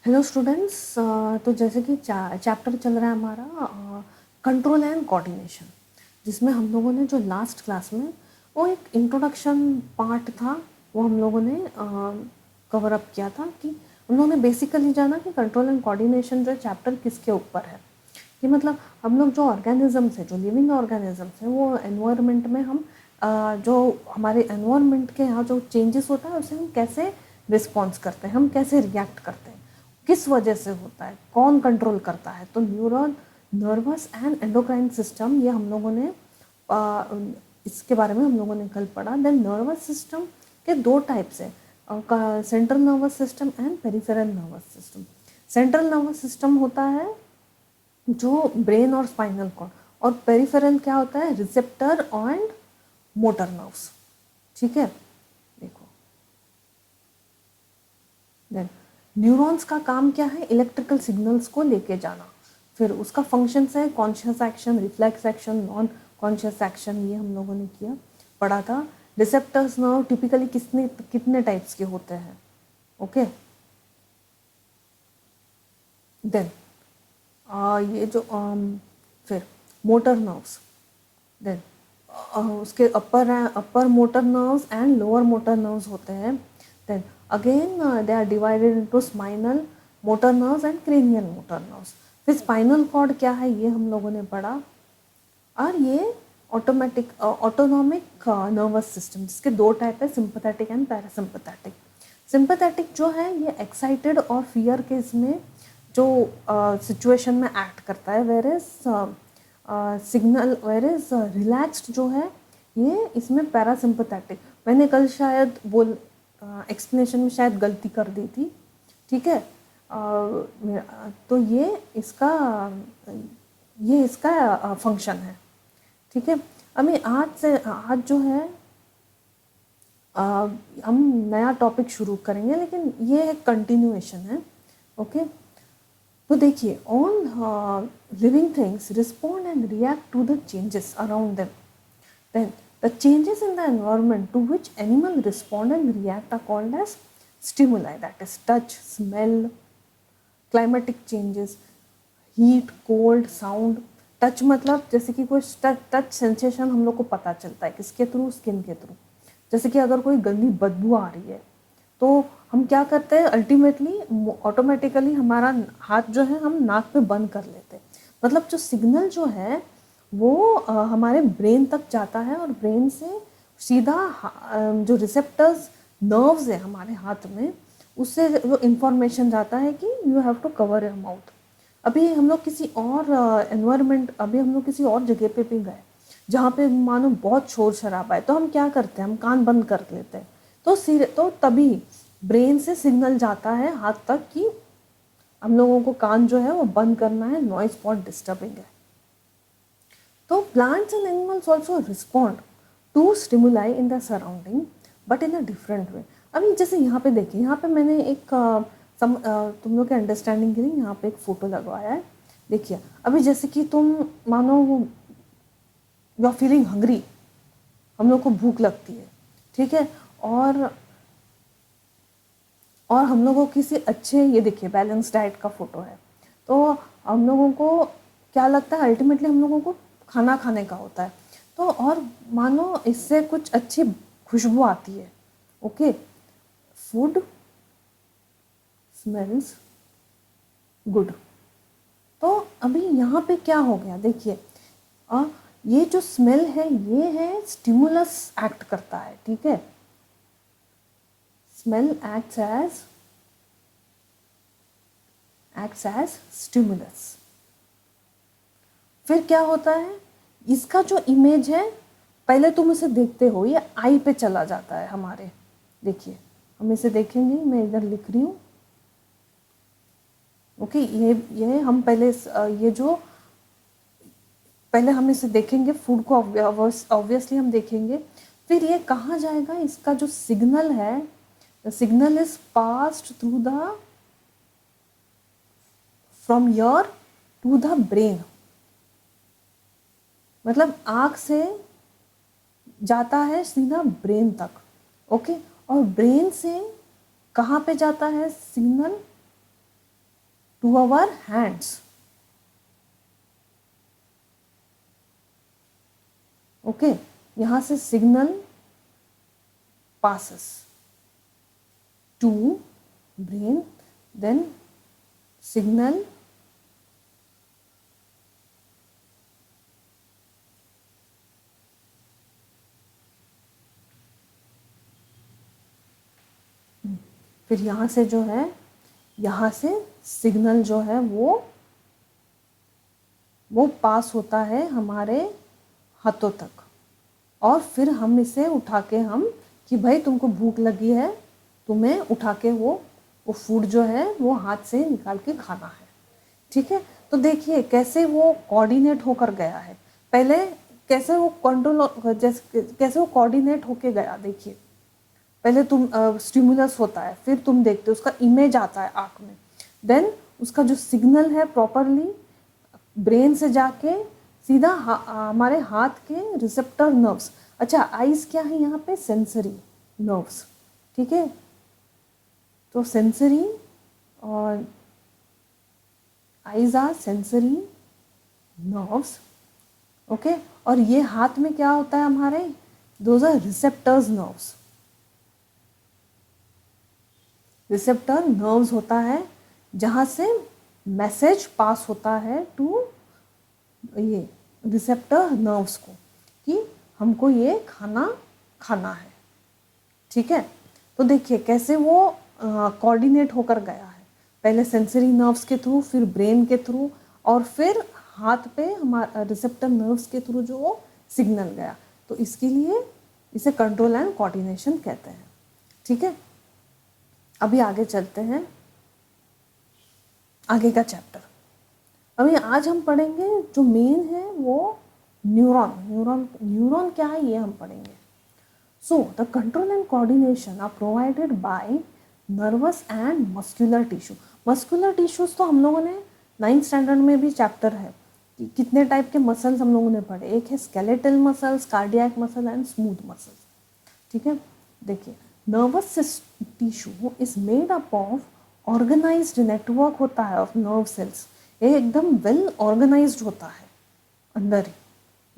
Hello students. तो जैसे कि चैप्टर चल रहा है हमारा कंट्रोल एंड कोऑर्डिनेशन, जिसमें हम लोगों ने जो लास्ट क्लास में वो एक इंट्रोडक्शन पार्ट था वो हम लोगों ने कवर अप किया था कि हम लोगों ने बेसिकली जाना कि कंट्रोल एंड कोऑर्डिनेशन जो चैप्टर किसके ऊपर है। कि मतलब हम लोग जो ऑर्गेनिजम्स है, जो लिविंग ऑर्गेनिजम्स हैं, वो एनवायरनमेंट में हम जो हमारे एनवायरनमेंट के यहाँ जो चेंजेस होता है उसे हम कैसे रिस्पॉन्स करते हैं, हम कैसे रिएक्ट करते हैं, किस वजह से होता है, कौन कंट्रोल करता है। तो neuron, nervous and endocrine system, ये हम लोगों ने इसके बारे में हम लोगों ने कल पढ़ा। देन नर्वस सिस्टम के दो टाइप्स है, central nervous system and peripheral nervous system. Central nervous system होता है जो ब्रेन और स्पाइनल कॉर्ड, और पेरिफेरल क्या होता है, रिसेप्टर एंड मोटर नर्व्स। ठीक है, देखो देन न्यूरॉन्स का काम क्या है, इलेक्ट्रिकल सिग्नल्स को लेके जाना। फिर उसका फंक्शंस है conscious action, reflex action, non conscious action, ये हम लोगों ने किया पढ़ा था। रिसेप्टर्स नर्व टिपिकली कितने टाइप्स के होते हैं, ओके। देन ये जो फिर मोटर नर्व्स, देन उसके upper motor nerves and lower motor nerves होते हैं। Then again they are divided into spinal motor nerves and cranial motor nerves. फिर स्पाइनल कॉर्ड क्या है ये हम लोगों ने पढ़ा, और ये ऑटोनॉमिक नर्वस सिस्टम, जिसके दो टाइप है, सिंपैथेटिक एंड पैरासिम्पैथेटिक। सिंपैथेटिक जो है ये एक्साइटेड और फियर के इसमें जो सिचुएशन में एक्ट करता है, where is signal, where is relaxed जो है ये इसमें पैरासिम्पैथेटिक। मैंने कल शायद एक्सप्लेनेशन में शायद गलती कर दी थी, ठीक है। तो ये इसका फंक्शन है, ठीक है। अभी आज जो है हम नया टॉपिक शुरू करेंगे, लेकिन ये एक कंटिन्यूएशन है, ओके। तो देखिए, all living things respond and react to the changes around them. Then the changes in the environment to which animal respond and react are called as stimuli, that is touch, smell, climatic changes, heat, cold, sound. Touch मतलब जैसे कि कोई touch sensation हम लोग को पता चलता है किसके थ्रू, स्किन के थ्रू। जैसे कि अगर कोई गंदी बदबू आ रही है तो हम क्या करते हैं, अल्टीमेटली ऑटोमेटिकली हमारा हाथ जो है हम नाक पे बंद कर लेते हैं। मतलब जो सिग्नल जो है वो हमारे ब्रेन तक जाता है, और ब्रेन से सीधा जो रिसेप्टर्स नर्व्स है हमारे हाथ में, उससे वो इंफॉर्मेशन जाता है कि you have to cover your mouth. अभी हम लोग किसी और अभी हम लोग किसी और जगह पे भी गए जहाँ पे मानो बहुत शोर शराबा है, तो हम क्या करते हैं, हम कान बंद कर लेते हैं। तो तभी ब्रेन से सिग्नल जाता है हाथ तक कि हम लोगों को कान जो है वो बंद करना है, नॉइज बहुत डिस्टर्बिंग है। तो plants and animals also respond to stimuli in the surrounding, but in a different way. अभी जैसे यहाँ पे देखिए, यहाँ पे मैंने एक तुम लोग के अंडरस्टैंडिंग के लिए यहाँ पे एक फ़ोटो लगवाया है। देखिए, अभी जैसे कि तुम मानो यू आर फीलिंग हंग्री, हम लोग को भूख लगती है, ठीक है। और हम लोगों को किसी अच्छे, ये देखिए बैलेंस डाइट का फ़ोटो है, तो हम लोगों को क्या लगता है, अल्टीमेटली हम लोगों को खाना खाने का होता है। तो और मानो इससे कुछ अच्छी खुशबू आती है, ओके। Food smells good. तो अभी यहाँ पे क्या हो गया, देखिए ये जो स्मेल है ये है स्टिमुलस एक्ट करता है, ठीक है। Smell acts as stimulus। फिर क्या होता है, इसका जो इमेज है, पहले तुम इसे देखते हो, ये आई पे चला जाता है हमारे। देखिए, हम इसे देखेंगे, मैं इधर लिख रही हूँ, ओके। ये हम पहले ये जो पहले हम इसे देखेंगे, फूड को ऑब्वियसली हम देखेंगे। फिर ये कहाँ जाएगा, इसका जो सिग्नल है, the signal is passed through the from ear to the brain. मतलब आँख से जाता है सीधा ब्रेन तक, ओके। और ब्रेन से कहाँ पे जाता है signal, to our hands. Okay, यहाँ से signal passes to brain, then signal फिर यहाँ से जो है, यहाँ से सिग्नल जो है वो पास होता है हमारे हाथों तक, और फिर हम इसे उठा के हम कि भाई तुमको भूख लगी है, तुम्हें उठा के वो फूड जो है वो हाथ से निकाल के खाना है। ठीक है, तो देखिए कैसे वो कोऑर्डिनेट होकर गया है। पहले कैसे वो कैसे वो कोऑर्डिनेट होके गया, देखिए पहले तुम स्टिमुलस होता है, फिर तुम देखते हो उसका इमेज आता है आँख में, देन उसका जो सिग्नल है प्रॉपरली ब्रेन से जाके सीधा हमारे हाथ के रिसेप्टर नर्व्स। अच्छा, आइज क्या है यहाँ पे? Sensory nerves. ठीक है, तो सेंसरी और eyes are sensory nerves. Okay, और ये हाथ में क्या होता है हमारे? Those are receptors nerves. Receptor nerves होता है जहाँ से मैसेज पास होता है टू ये रिसेप्टर नर्व्स को कि हमको ये खाना है। ठीक है, तो देखिए कैसे वो कोऑर्डिनेट होकर गया है, पहले सेंसरी नर्व्स के थ्रू, फिर ब्रेन के थ्रू, और फिर हाथ पे हमारा रिसेप्टर नर्व्स के थ्रू जो वो सिग्नल गया। तो इसके लिए इसे कंट्रोल एंड कोऑर्डिनेशन कहते हैं। ठीक है, अभी आगे चलते हैं, आगे का चैप्टर। अभी आज हम पढ़ेंगे जो मेन है वो न्यूरॉन क्या है ये हम पढ़ेंगे। So the control and coordination are provided by nervous and muscular tissue. Muscular tissues तो हम लोगों ने 9th स्टैंडर्ड में भी चैप्टर है कि कितने टाइप के मसल्स हम लोगों ने पढ़े। एक है skeletal muscles, cardiac muscle and smooth muscles. ठीक है, देखिए nervous tissue is made up of organised network होता है ऑफ नर्व सेल्स। ये एकदम वेल ऑर्गेनाइज्ड होता है अंदर ही,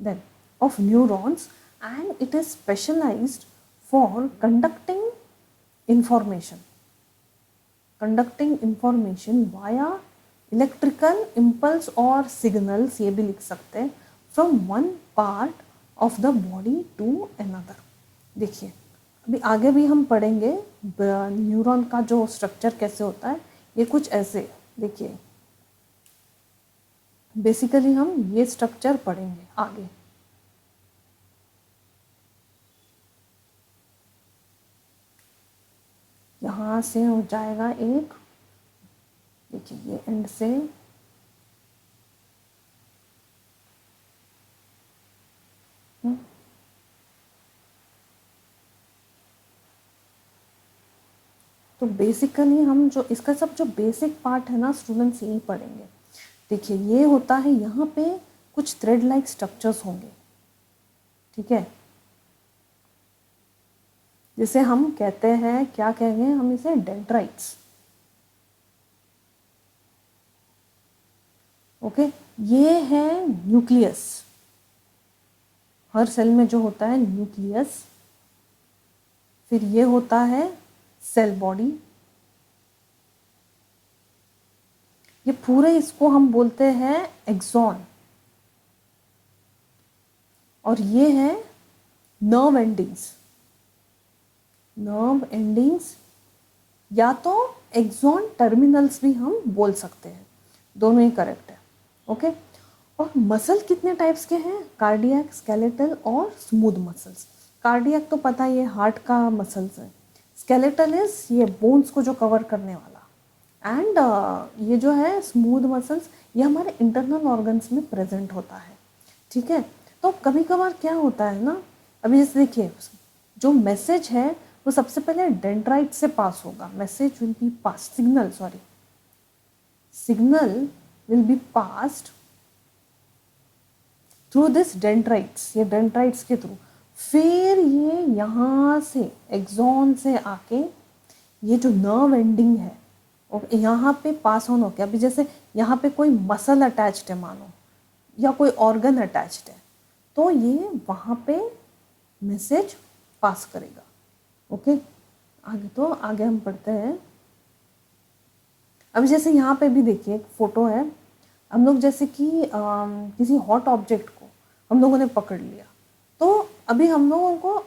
then of neurons, and it is specialised for conducting information via electrical impulse और सिग्नल्स, ये भी लिख सकते हैं, from one part of the body to another. देखिए अभी आगे भी हम पढ़ेंगे न्यूरॉन का जो स्ट्रक्चर कैसे होता है। ये कुछ ऐसे देखिए, बेसिकली हम ये स्ट्रक्चर पढ़ेंगे आगे। यहाँ से हो जाएगा एक, देखिए ये एंड से तो बेसिकली हम जो इसका सब जो बेसिक पार्ट है ना स्टूडेंट्स, यही पढ़ेंगे। देखिए ये होता है, यहाँ पे कुछ थ्रेड लाइक स्ट्रक्चर्स होंगे। ठीक है, जिसे हम कहते हैं, क्या कहेंगे हम इसे? डेंड्राइट्स। ओके, ये है न्यूक्लियस। हर सेल में जो होता है न्यूक्लियस, फिर ये होता है सेल बॉडी। ये पूरे इसको हम बोलते हैं एक्सॉन, और ये है नर्व एंडिंग्स, या तो एक्सॉन टर्मिनल्स भी हम बोल सकते हैं, दोनों ही करेक्ट है। ओके, और मसल कितने टाइप्स के हैं? कार्डियक, स्केलेटल और स्मूथ मसल्स। कार्डियक तो पता है, ये हार्ट का मसल्स है। स्केलेटल इज ये बोन्स को जो कवर करने वाला, एंड ये जो है स्मूथ मसल्स, ये हमारे इंटरनल ऑर्गन्स में प्रेजेंट होता है। ठीक है, तो कभी कभार क्या होता है ना, अभी जैसे देखिए जो मैसेज है वो सबसे पहले डेंड्राइट से पास होगा। Message will be pass, signal will be passed through this dendrites, ये डेंड्राइट्स के थ्रू, फिर ये यहाँ से एक्सॉन से आके ये जो नर्व एंडिंग है और यहाँ पे पास ऑन हो गया। अभी जैसे यहाँ पे कोई मसल अटैच्ड है मानो, या कोई ऑर्गन अटैच्ड है, तो ये वहाँ पे मैसेज पास करेगा। ओके, आगे तो आगे हम पढ़ते हैं। अभी जैसे यहाँ पे भी देखिए एक फोटो है, हम लोग जैसे कि किसी हॉट ऑब्जेक्ट को हम लोगों ने पकड़ लिया, तो अभी हम लोगों को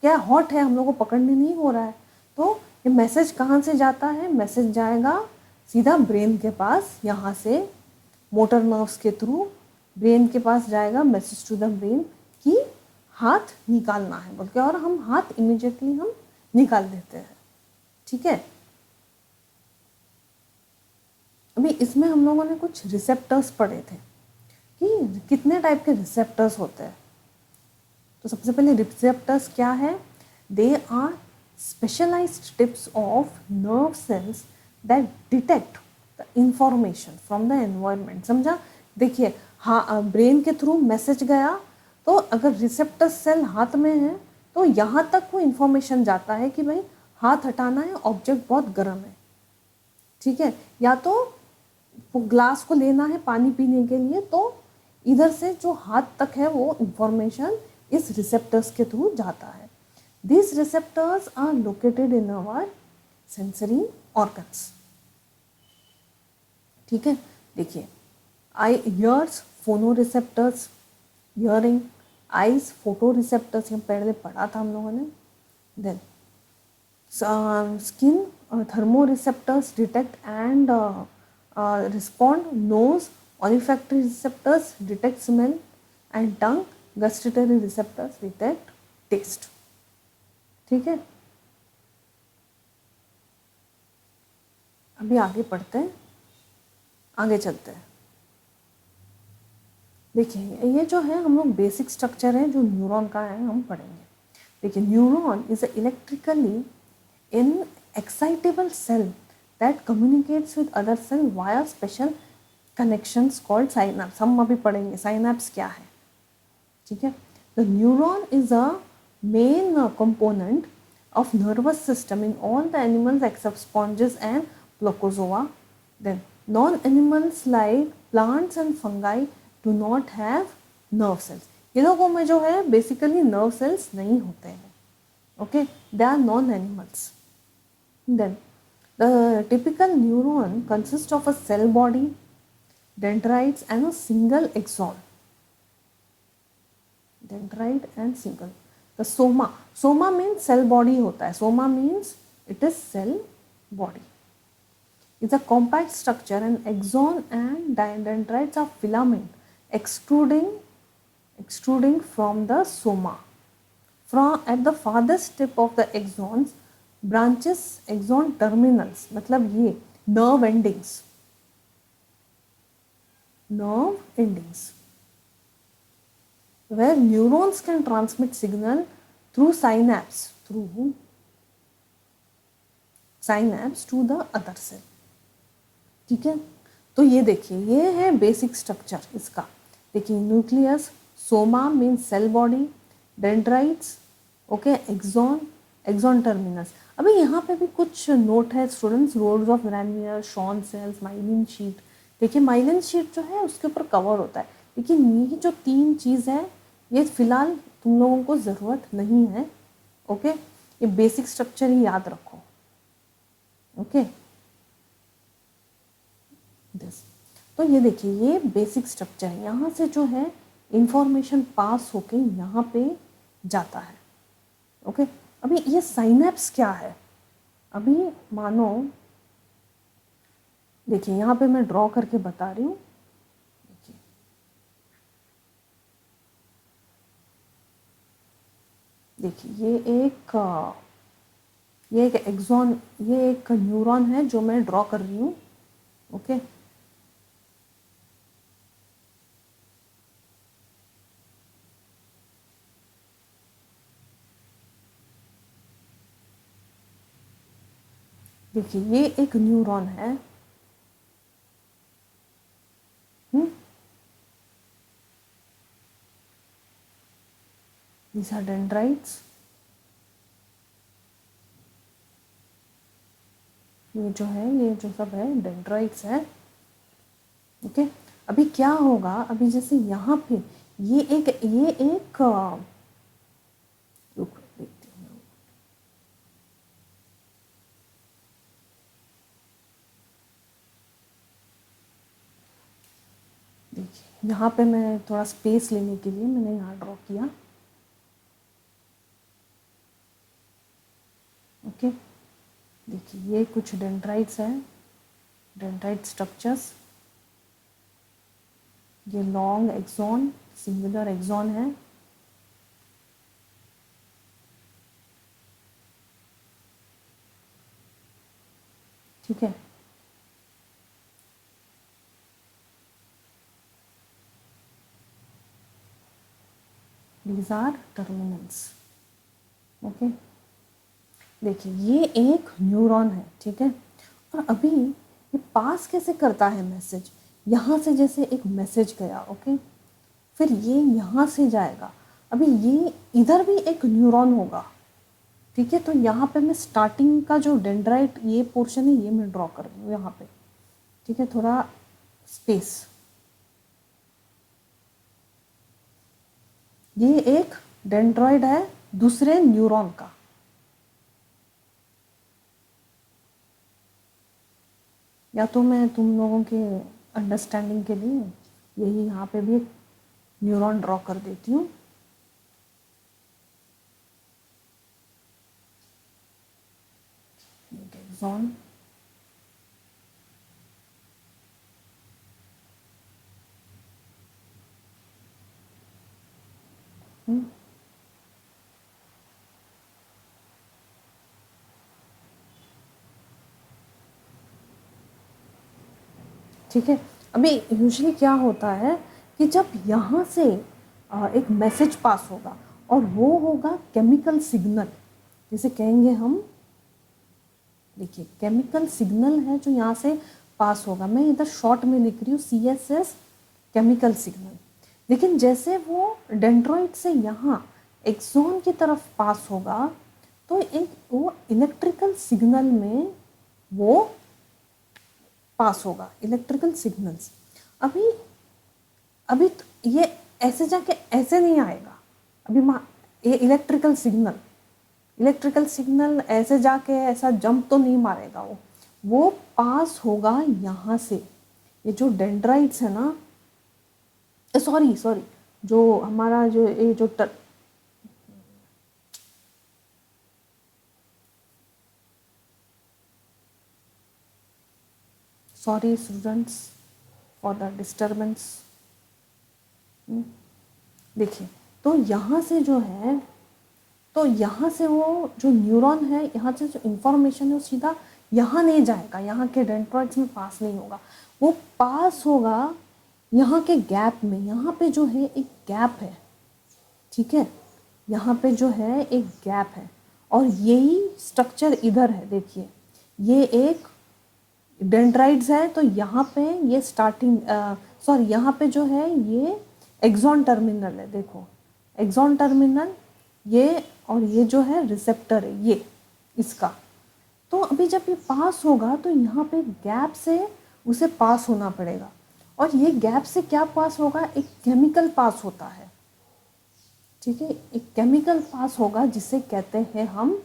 क्या हॉट है, हम लोगों को पकड़ने नहीं हो रहा है, तो ये मैसेज कहाँ से जाता है? मैसेज जाएगा सीधा ब्रेन के पास, यहाँ से मोटर नर्व्स के थ्रू ब्रेन के पास जाएगा मैसेज टू द ब्रेन कि हाथ निकालना है बोल के, और हम हाथ इमीडिएटली हम निकाल देते हैं। ठीक है, अभी इसमें हम लोगों ने कुछ रिसेप्टर्स पढ़े थे कि कितने टाइप के रिसेप्टर्स होते हैं। तो सबसे पहले रिसेप्टर्स क्या है? They are specialised tips of nerve cells that detect the information from the environment. समझा? देखिए, हाँ, ब्रेन के थ्रू मैसेज गया, तो अगर रिसेप्टर सेल हाथ में है तो यहाँ तक वो इंफॉर्मेशन जाता है कि भाई हाथ हटाना है, ऑब्जेक्ट बहुत गर्म है। ठीक है, या तो वो ग्लास को लेना है पानी पीने के लिए, तो इधर से जो हाथ तक है वो इंफॉर्मेशन इस रिसेप्टर्स के थ्रू जाता है। These receptors are located in our sensory organs। ठीक है, देखिए, eye ears phono receptors, hearing, eyes photo receptors, ये पहले पढ़ा था हम लोगों ने। Then skin thermo receptors detect and respond, nose olfactory receptors detect smell, and tongue gustatory receptors detect taste। ठीक है, अभी आगे पढ़ते हैं, आगे चलते हैं। देखिए, ये जो है हम लोग बेसिक स्ट्रक्चर है जो न्यूरॉन का है, हम पढ़ेंगे। देखिए, neuron is a electrically in excitable cell that communicates with other cell via special connections called synapse. हम अभी पढ़ेंगे साइनैप्स क्या है। ठीक है, the neuron is a main component of nervous system in all the animals except sponges and Placozoa. Then non-animals like plants and fungi do not have nerve cells। ये लोगों में जो है बेसिकली नर्व सेल्स नहीं होते हैं। Okay, they are non animals. Then the typical neuron consists of a cell body, dendrites and a single axon। dendrite and single। the soma means cell body होता है, soma means it is cell body। it's a compact structure and axon and dendrites are filament extruding from the soma। from at the farthest tip of the axons branches axon terminals, मतलब ये nerve endings where neurons can transmit signal through synapse to the other cell। ठीक है, तो ये देखिए, ये है basic structure इसका। देखिए, nucleus, soma means cell body, dendrites, okay, axon terminus. अभी यहाँ पे भी कुछ नोट है students, roads of granular, Schwann cells, myelin sheet. देखिए, माइलिन शीट जो है उसके ऊपर कवर होता है, लेकिन ये जो तीन चीज़ है ये फिलहाल तुम लोगों को ज़रूरत नहीं है। ओके, ये बेसिक स्ट्रक्चर ही याद रखो। ओके, दिस, तो ये देखिए, ये बेसिक स्ट्रक्चर है, यहाँ से जो है इंफॉर्मेशन पास होके यहाँ पे जाता है। ओके, अभी ये साइनैप्स क्या है? अभी मानो, देखिए यहाँ पे मैं ड्रॉ करके बता रही हूँ। देखिए, ये एक एक्सॉन, ये एक न्यूरॉन है जो मैं ड्रॉ कर रही हूँ। ओके, देखिए, ये एक न्यूरॉन है। These are dendrites, ये जो है, ये जो सब है डेंड्राइट्स है। ओके, अभी क्या होगा, अभी जैसे यहाँ पे ये एक रुको देखती हूँ। देखिए यहाँ पे मैं थोड़ा स्पेस लेने के लिए मैंने यहाँ ड्रॉ किया। ओके, देखिए ये कुछ डेंड्राइट्स हैं, डेंड्राइट स्ट्रक्चर्स। ये लॉन्ग एक्सॉन, सिंगुलर एक्सॉन है। ठीक है, these are terminals। ओके, देखिए ये एक न्यूरॉन है, ठीक है। और अभी ये पास कैसे करता है मैसेज, यहाँ से जैसे एक मैसेज गया, ओके, फिर ये यहाँ से जाएगा। अभी ये इधर भी एक न्यूरॉन होगा, ठीक है। तो यहाँ पे मैं स्टार्टिंग का जो डेंड्राइट ये पोर्शन है ये मैं ड्रॉ कर रही हूँ यहाँ पे, ठीक है, थोड़ा स्पेस। ये एक डेंड्रॉइड है दूसरे न्यूरॉन का। या तो मैं तुम लोगों के अंडरस्टैंडिंग के लिए यही यहाँ पे भी एक न्यूरॉन ड्रॉ कर देती हूँ। एक्सॉन, ठीक है। अभी यूजुअली क्या होता है कि जब यहाँ से एक मैसेज पास होगा और वो होगा केमिकल सिग्नल, जिसे कहेंगे हम, देखिए केमिकल सिग्नल है जो यहाँ से पास होगा। मैं इधर शॉर्ट में लिख रही हूँ CSS, केमिकल सिग्नल। लेकिन जैसे वो डेंड्रॉइड से यहाँ एक्सॉन की तरफ पास होगा तो एक वो इलेक्ट्रिकल सिग्नल में वो पास होगा, इलेक्ट्रिकल सिग्नल्स। अभी अभी तो ये ऐसे जाके ऐसे नहीं आएगा। अभी ये इलेक्ट्रिकल सिग्नल ऐसे जाके ऐसा जंप तो नहीं मारेगा, वो पास होगा यहाँ से। ये जो डेंड्राइट्स है ना, सॉरी जो हमारा जो ये जो sorry students for the disturbance. देखिए तो यहाँ से जो है, तो यहाँ से वो जो न्यूरॉन है, यहाँ से जो इंफॉर्मेशन है वो सीधा यहाँ नहीं जाएगा, यहाँ के डेंड्राइट्स में पास नहीं होगा। वो पास होगा यहाँ के गैप में। यहाँ पे जो है एक गैप है, ठीक है, यहाँ पे जो है एक गैप है और यही स्ट्रक्चर इधर है। देखिए ये एक डेंड्राइट्स है, तो यहाँ पे ये स्टार्टिंग सॉरी यहाँ पे जो है ये एक्सॉन टर्मिनल है। देखो एक्सॉन टर्मिनल ये, और ये जो है रिसेप्टर है ये इसका। तो अभी जब ये पास होगा तो यहाँ पे गैप से उसे पास होना पड़ेगा। और ये गैप से क्या पास होगा, एक केमिकल पास होता है, ठीक है, एक केमिकल पास होगा जिसे कहते हैं हम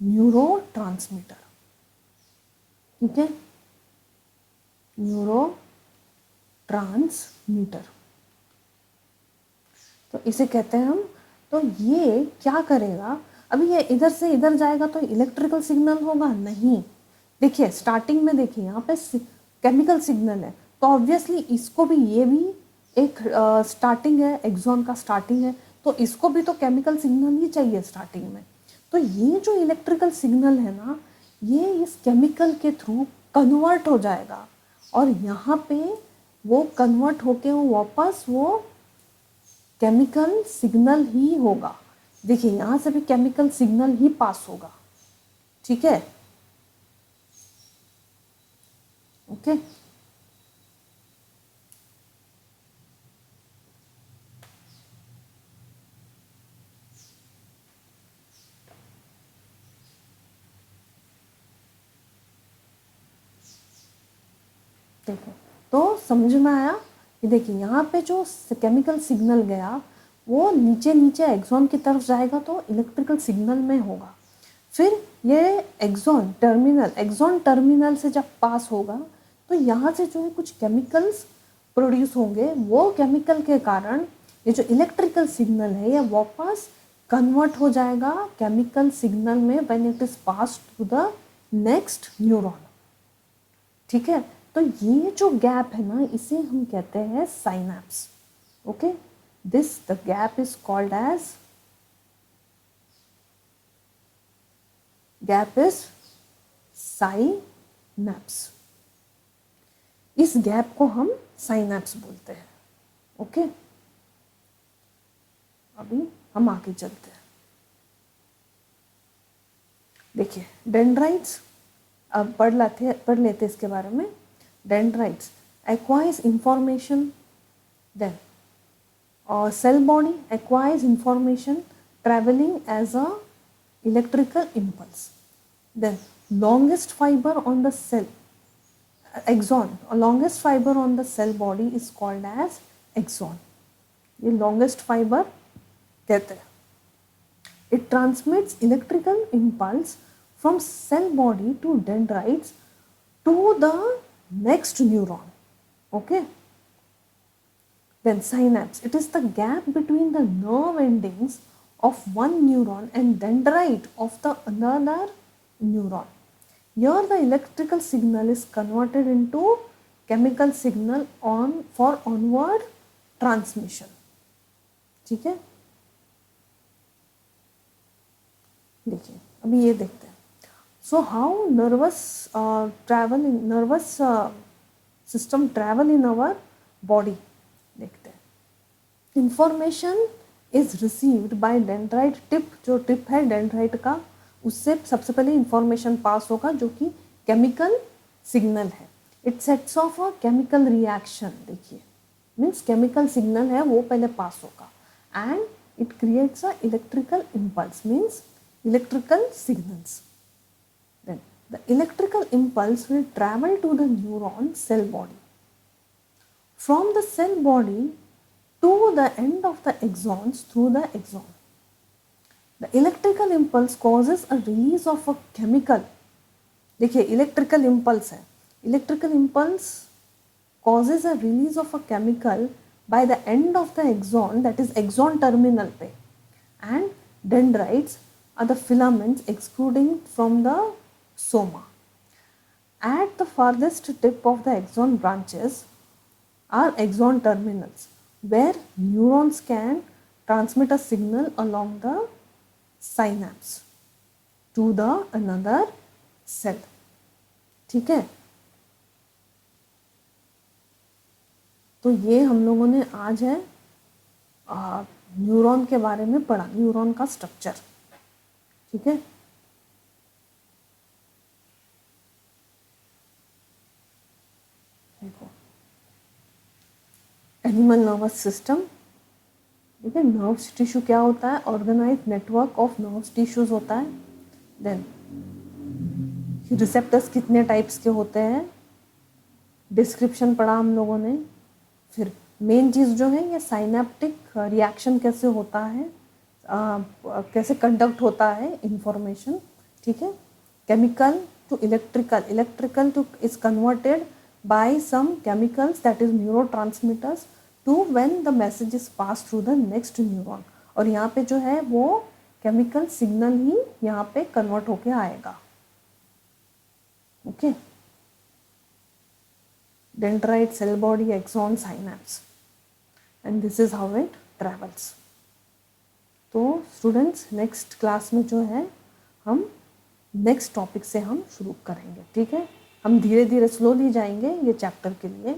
न्यूरोट्रांसमीटर, ठीक है, न्यूरोट्रांसमीटर, तो इसे कहते हैं हम। तो ये क्या करेगा, अभी ये इधर से इधर जाएगा तो इलेक्ट्रिकल सिग्नल होगा नहीं। देखिए स्टार्टिंग में देखिए यहाँ पे केमिकल सिग्नल है, तो ऑब्वियसली इसको भी, ये भी एक स्टार्टिंग है, एक्सॉन का स्टार्टिंग है, तो इसको भी तो केमिकल सिग्नल ही चाहिए स्टार्टिंग में। तो ये जो इलेक्ट्रिकल सिग्नल है ना, ये इस केमिकल के थ्रू कन्वर्ट हो जाएगा और यहाँ पे वो कन्वर्ट होके वो वापस वो केमिकल सिग्नल ही होगा। देखिए यहाँ से भी केमिकल सिग्नल ही पास होगा, ठीक है, ओके। देखो, तो समझ में आया कि देखिए यहाँ पे जो केमिकल सिग्नल गया वो नीचे नीचे एक्सॉन की तरफ जाएगा तो इलेक्ट्रिकल सिग्नल में होगा। फिर ये एक्सॉन टर्मिनल से जब पास होगा तो यहाँ से जो है कुछ केमिकल्स प्रोड्यूस होंगे। वो केमिकल के कारण ये जो इलेक्ट्रिकल सिग्नल है ये वापस कन्वर्ट हो जाएगा केमिकल सिग्नल में when it is pass to the next neuron. ठीक है, तो ये जो गैप है ना इसे हम कहते हैं synapse. Okay, this the gap is called as synapse. इस गैप को हम साइनैप्स बोलते हैं। ओके, अभी हम आगे चलते हैं। देखिए डेंड्राइट्स, अब पढ़ लेते इसके बारे में। Dendrites acquires information, then cell body acquires information traveling as a electrical impulse. Then longest fiber on the cell axon, longest fiber on the cell body is called as axon. ये longest fiber कहते हैं। It transmits electrical impulse from cell body to dendrites to the next neuron. Okay. Then synapse. It is the gap between the nerve endings of one neuron and dendrite of the another neuron. Here the electrical signal is converted into chemical signal for onward transmission. ठीक है, देखिए अभी ये देखते हैं। So how nervous system travel in our body, देखते हैं। Information is received by dendrite tip, जो टिप है डेंड्राइट का उससे सबसे पहले इंफॉर्मेशन पास होगा जो कि केमिकल सिग्नल है। It sets of a chemical reaction, देखिए मीन्स केमिकल सिग्नल है वो पहले पास होगा and it creates a electrical impulse, means electrical signals. Then the electrical impulse will travel to the neuron cell body. From the cell body to the end of the axons through the axon. The electrical impulse causes a release of a chemical. देखिए electrical impulse है, electrical impulse causes a release of a chemical by the end of the axon, that is axon terminal पे, and dendrites are the filaments extruding from the soma. At the farthest tip of the axon branches are axon terminals where neurons can transmit a signal along the synapse to the another cell. ठीक है, तो ये हम लोगों ने आज है neuron के बारे में पढ़ा, न्यूरॉन का स्ट्रक्चर। ठीक है, देखो एनिमल नर्वस सिस्टम। ठीक है, नर्व्स टिश्यू क्या होता है? Organise network of nerves tissues होता है। देन रिसेप्टर्स कितने टाइप्स के होते हैं, डिस्क्रिप्शन पढ़ा हम लोगों ने। फिर मेन चीज़ जो है ये साइनेप्टिक रिएक्शन कैसे होता है, कैसे कंडक्ट होता है इंफॉर्मेशन। ठीक है, chemical to electrical, electrical to is converted by some chemicals that is neurotransmitters to when the message is pass through the next neuron. और यहाँ पे जो है वो केमिकल सिग्नल ही यहाँ पे कन्वर्ट होके आएगा। Okay, dendrite, cell body, axon, synapse, and this is how it travels. तो स्टूडेंट्स नेक्स्ट क्लास में जो है हम नेक्स्ट टॉपिक से हम शुरू करेंगे। ठीक है, हम धीरे धीरे स्लोली जाएंगे ये चैप्टर के लिए।